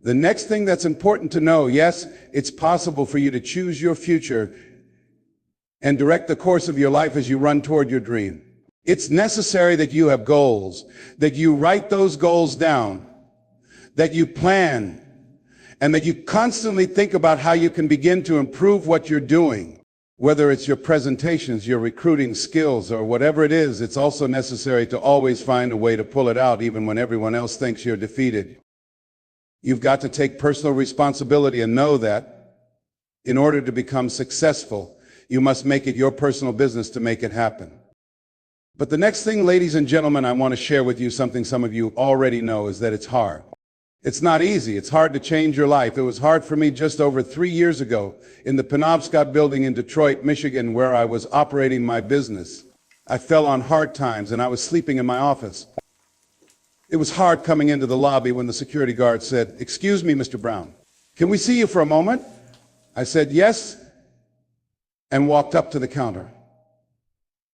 The next thing that's important to know, yes, it's possible for you to choose your future and direct the course of your life as you run toward your dream. It's necessary that you have goals, that you write those goals down, that you plan, and that you constantly think about how you can begin to improve what you're doing. Whether it's your presentations, your recruiting skills, or whatever it is, it's also necessary to always find a way to pull it out even when everyone else thinks you're defeated. You've got to take personal responsibility and know that in order to become successful, you must make it your personal business to make it happen. But the next thing, ladies and gentlemen, I want to share with you something some of you already know is that it's hard. It's not easy. It's hard to change your life. It was hard for me just over 3 years ago in the Penobscot building in Detroit, Michigan, where I was operating my business. I fell on hard times and I was sleeping in my office. It was hard coming into the lobby when the security guard said, "Excuse me, Mr. Brown, can we see you for a moment?" I said, "Yes," and walked up to the counter.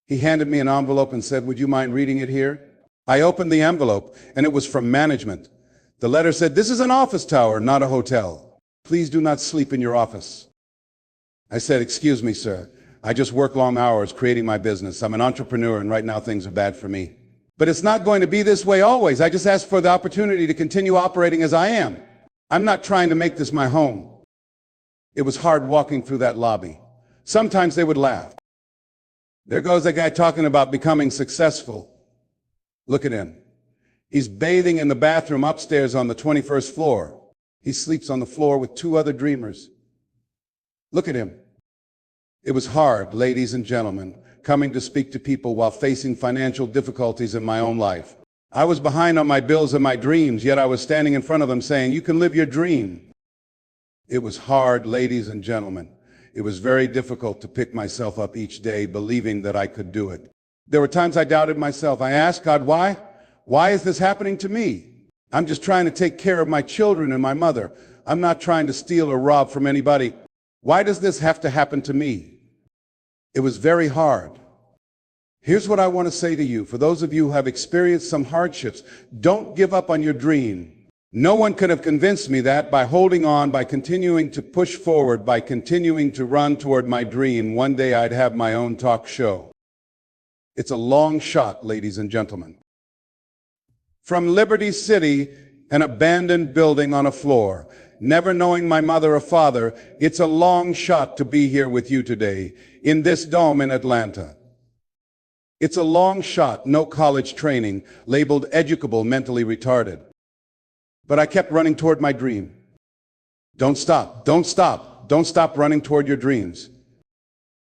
He handed me an envelope and said, "Would you mind reading it here?" I opened the envelope and it was from management. The letter said, "This is an office tower, not a hotel. Please do not sleep in your office." I said, "Excuse me, sir. I just work long hours creating my business. I'm an entrepreneur and right now things are bad for me. But it's not going to be this way always. I just asked for the opportunity to continue operating as I am. I'm not trying to make this my home." It was hard walking through that lobby. Sometimes they would laugh. There goes that guy talking about becoming successful. Look at him. He's bathing in the bathroom upstairs on the 21st floor. He sleeps on the floor with 2 other dreamers. Look at him. It was hard, ladies and gentlemen, coming to speak to people while facing financial difficulties in my own life. I was behind on my bills and my dreams, yet I was standing in front of them saying, "You can live your dream." It was hard, ladies and gentlemen. It was very difficult to pick myself up each day, believing that I could do it. There were times I doubted myself. I asked God, why? Why is this happening to me? I'm just trying to take care of my children and my mother. I'm not trying to steal or rob from anybody. Why does this have to happen to me? It was very hard. Here's what I want to say to you. For those of you who have experienced some hardships, don't give up on your dream. No one could have convinced me that by holding on, by continuing to push forward, by continuing to run toward my dream, one day I'd have my own talk show. It's a long shot, ladies and gentlemen. From Liberty City, an abandoned building on a floor, never knowing my mother or father, it's a long shot to be here with you today, in this dome in Atlanta. It's a long shot, no college training, labeled educable, mentally retarded. But I kept running toward my dream. Don't stop, don't stop, don't stop running toward your dreams.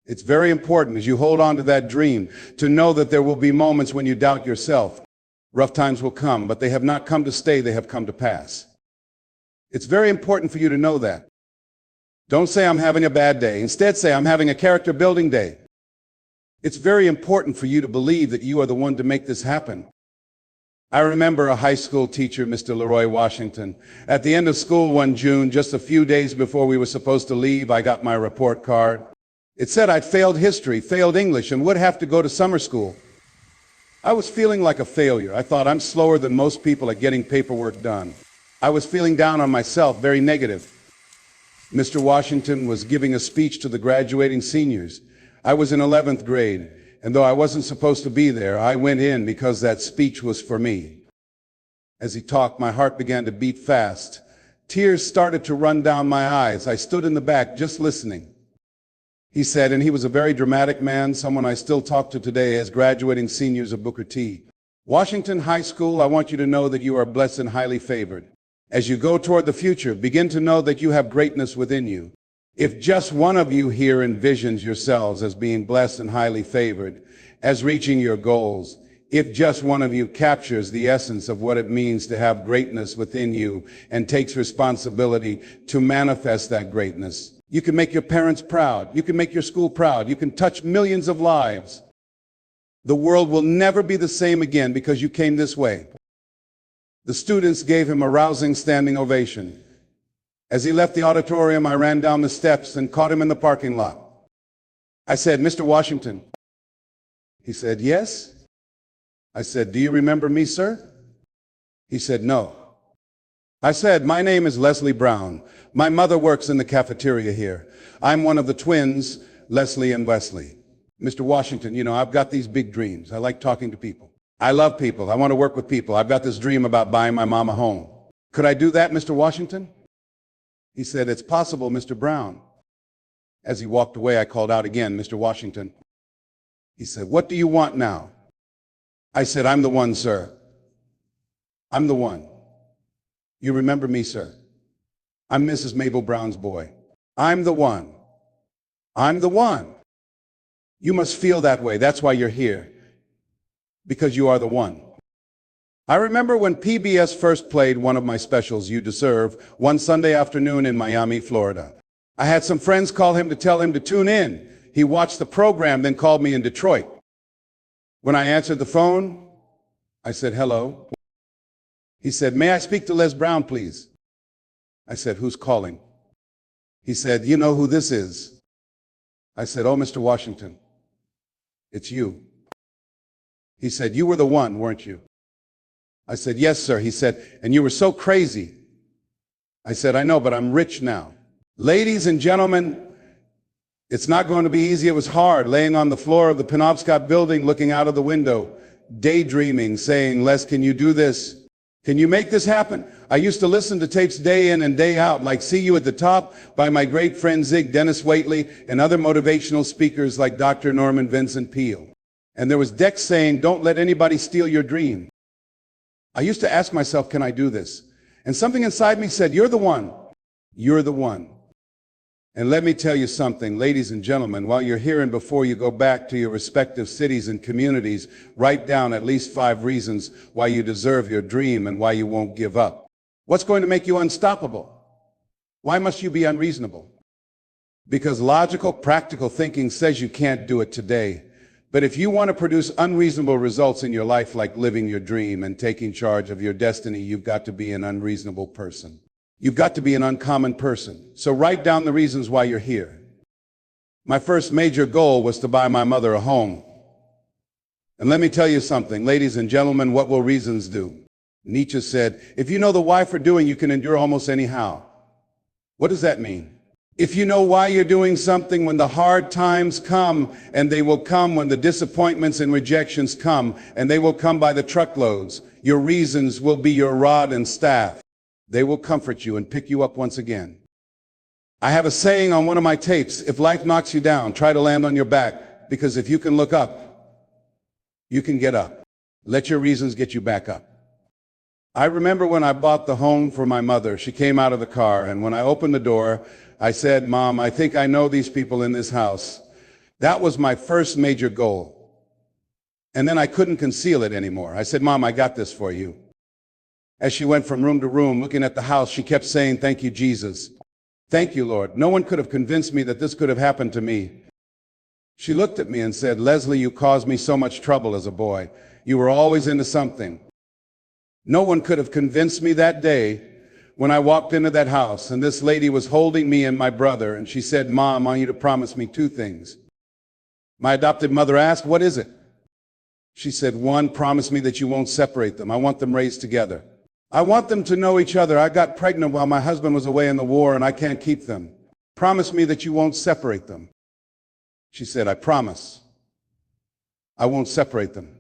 It's very important as you hold on to that dream to know that there will be moments when you doubt yourself. Rough times will come, but they have not come to stay, they have come to pass. It's very important for you to know that. Don't say, "I'm having a bad day." Instead, say, "I'm having a character building day." It's very important for you to believe that you are the one to make this happen. I remember a high school teacher, Mr. Leroy Washington. At the end of school one June, just a few days before we were supposed to leave, I got my report card. It said I'd failed history, failed English, and would have to go to summer school. I was feeling like a failure. I thought I'm slower than most people at getting paperwork done. I was feeling down on myself, very negative. Mr. Washington was giving a speech to the graduating seniors. I was in 11th grade, and though I wasn't supposed to be there, I went in because that speech was for me. As he talked, my heart began to beat fast. Tears started to run down my eyes. I stood in the back just listening. He said, and he was a very dramatic man, someone I still talk to today as graduating seniors of Booker T. Washington High School, I want you to know that you are blessed and highly favored. As you go toward the future, begin to know that you have greatness within you. If just one of you here envisions yourselves as being blessed and highly favored, as reaching your goals, if just one of you captures the essence of what it means to have greatness within you and takes responsibility to manifest that greatness, you can make your parents proud. You can make your school proud. You can touch millions of lives. The world will never be the same again because you came this way. The students gave him a rousing standing ovation. As he left the auditorium, I ran down the steps and caught him in the parking lot. I said, "Mr. Washington." He said, "Yes." I said, "Do you remember me, sir?" He said, "No." I said, my name is Leslie Brown. My mother works in the cafeteria here. I'm one of the twins, Leslie and Wesley. Mr. Washington, you know, I've got these big dreams. I like talking to people. I love people. I want to work with people. I've got this dream about buying my mom a home. Could I do that, Mr. Washington? He said, it's possible, Mr. Brown. As he walked away, I called out again, Mr. Washington. He said, what do you want now? I said, I'm the one, sir. I'm the one. You remember me, sir? I'm Mrs. Mabel Brown's boy. I'm the one. I'm the one. You must feel that way. That's why you're here. Because you are the one. I remember when PBS first played one of my specials, You Deserve, one Sunday afternoon in Miami, Florida. I had some friends call him to tell him to tune in. He watched the program, then called me in Detroit. When I answered the phone, I said, hello. He said, may I speak to Les Brown, please? I said, who's calling? He said, you know who this is? I said, oh, Mr. Washington, it's you. He said, you were the one, weren't you? I said, yes, sir. He said, and you were so crazy. I said, I know, but I'm rich now. Ladies and gentlemen, it's not going to be easy. It was hard, laying on the floor of the Penobscot building, looking out of the window, daydreaming, saying, Les, can you do this? Can you make this happen? I used to listen to tapes day in and day out, like See You at the Top by my great friend Zig Dennis Waitley and other motivational speakers like Dr. Norman Vincent Peale. And there was Dex saying, don't let anybody steal your dream. I used to ask myself, can I do this? And something inside me said, you're the one. You're the one. And let me tell you something, ladies and gentlemen, while you're here and before you go back to your respective cities and communities, write down at least 5 reasons why you deserve your dream and why you won't give up. What's going to make you unstoppable? Why must you be unreasonable? Because logical, practical thinking says you can't do it today. But if you want to produce unreasonable results in your life, like living your dream and taking charge of your destiny, you've got to be an unreasonable person. You've got to be an uncommon person. So write down the reasons why you're here. My first major goal was to buy my mother a home. And let me tell you something, ladies and gentlemen, what will reasons do? Nietzsche said, if you know the why for doing, you can endure almost any how. What does that mean? If you know why you're doing something, when the hard times come, and they will come when the disappointments and rejections come, and they will come by the truckloads, your reasons will be your rod and staff. They will comfort you and pick you up once again. I have a saying on one of my tapes, if life knocks you down, try to land on your back, because if you can look up, you can get up. Let your reasons get you back up. I remember when I bought the home for my mother, she came out of the car, and when I opened the door, I said, Mom, I think I know these people in this house. That was my first major goal. And then I couldn't conceal it anymore. I said, Mom, I got this for you. As she went from room to room looking at the house, she kept saying, thank you, Jesus. Thank you, Lord. No one could have convinced me that this could have happened to me. She looked at me and said, Leslie, you caused me so much trouble as a boy. You were always into something. No one could have convinced me that day when I walked into that house and this lady was holding me and my brother, and she said, Mom, I want you to promise me 2 things. My adopted mother asked, what is it? She said, 1, promise me that you won't separate them. I want them raised together. I want them to know each other. I got pregnant while my husband was away in the war and I can't keep them. Promise me that you won't separate them. She said, I promise. I won't separate them.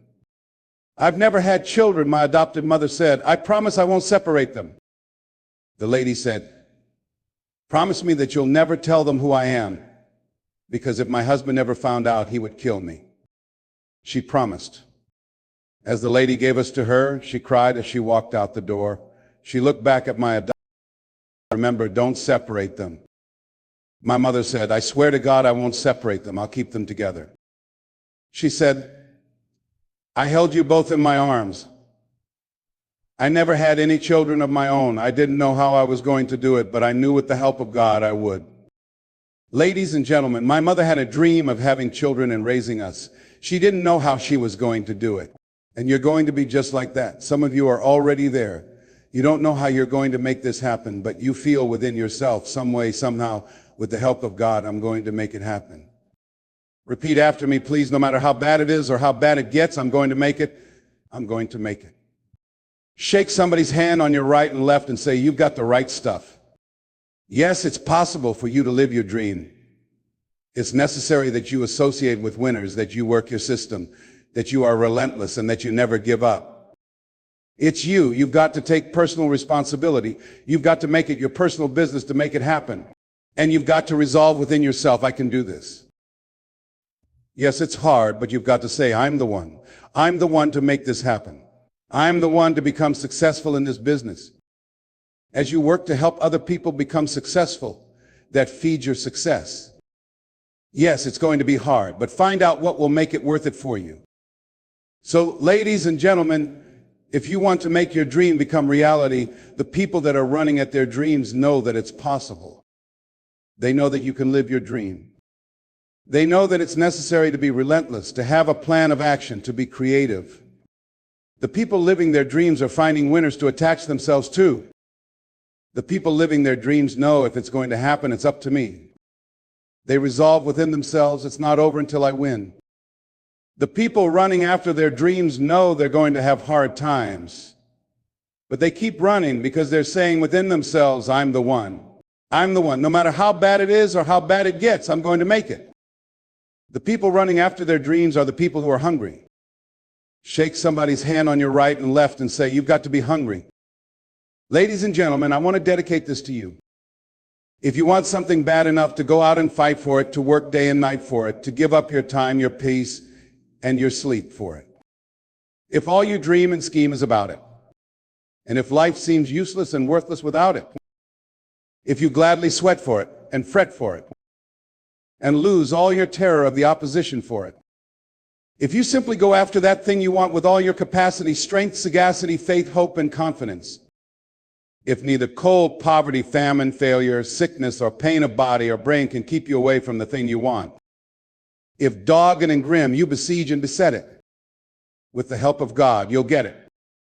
I've never had children, my adopted mother said. I promise I won't separate them. The lady said, promise me that you'll never tell them who I am, because if my husband ever found out, he would kill me. She promised. As the lady gave us to her, she cried as she walked out the door. She looked back at my adopted mother. Remember, don't separate them. My mother said, I swear to God I won't separate them. I'll keep them together. She said, I held you both in my arms. I never had any children of my own. I didn't know how I was going to do it, but I knew with the help of God I would. Ladies and gentlemen, my mother had a dream of having children and raising us. She didn't know how she was going to do it. And you're going to be just like that. Some of you are already there. You don't know how you're going to make this happen, but you feel within yourself, some way, somehow, with the help of God, I'm going to make it happen. Repeat after me, please. No matter how bad it is or how bad it gets, I'm going to make it. I'm going to make it. Shake somebody's hand on your right and left and say, you've got the right stuff. Yes, it's possible for you to live your dream. It's necessary that you associate with winners, that you work your system, that you are relentless, and that you never give up. It's you. You've got to take personal responsibility. You've got to make it your personal business to make it happen. And you've got to resolve within yourself, I can do this. Yes, it's hard, but you've got to say, I'm the one. I'm the one to make this happen. I'm the one to become successful in this business. As you work to help other people become successful, that feeds your success. Yes, it's going to be hard, but find out what will make it worth it for you. So, ladies and gentlemen, if you want to make your dream become reality, the people that are running at their dreams know that it's possible. They know that you can live your dream. They know that it's necessary to be relentless, to have a plan of action, to be creative. The people living their dreams are finding winners to attach themselves to. The people living their dreams know if it's going to happen, it's up to me. They resolve within themselves, it's not over until I win. The people running after their dreams know they're going to have hard times. But they keep running because they're saying within themselves, I'm the one. I'm the one. No matter how bad it is or how bad it gets, I'm going to make it. The people running after their dreams are the people who are hungry. Shake somebody's hand on your right and left and say, you've got to be hungry. Ladies and gentlemen, I want to dedicate this to you. If you want something bad enough to go out and fight for it, to work day and night for it, to give up your time, your peace, and your sleep for it. If all you dream and scheme is about it, and if life seems useless and worthless without it, if you gladly sweat for it and fret for it, and lose all your terror of the opposition for it, if you simply go after that thing you want with all your capacity, strength, sagacity, faith, hope, and confidence, if neither cold, poverty, famine, failure, sickness, or pain of body or brain can keep you away from the thing you want, if dogged and grim you besiege and beset it, with the help of God, you'll get it.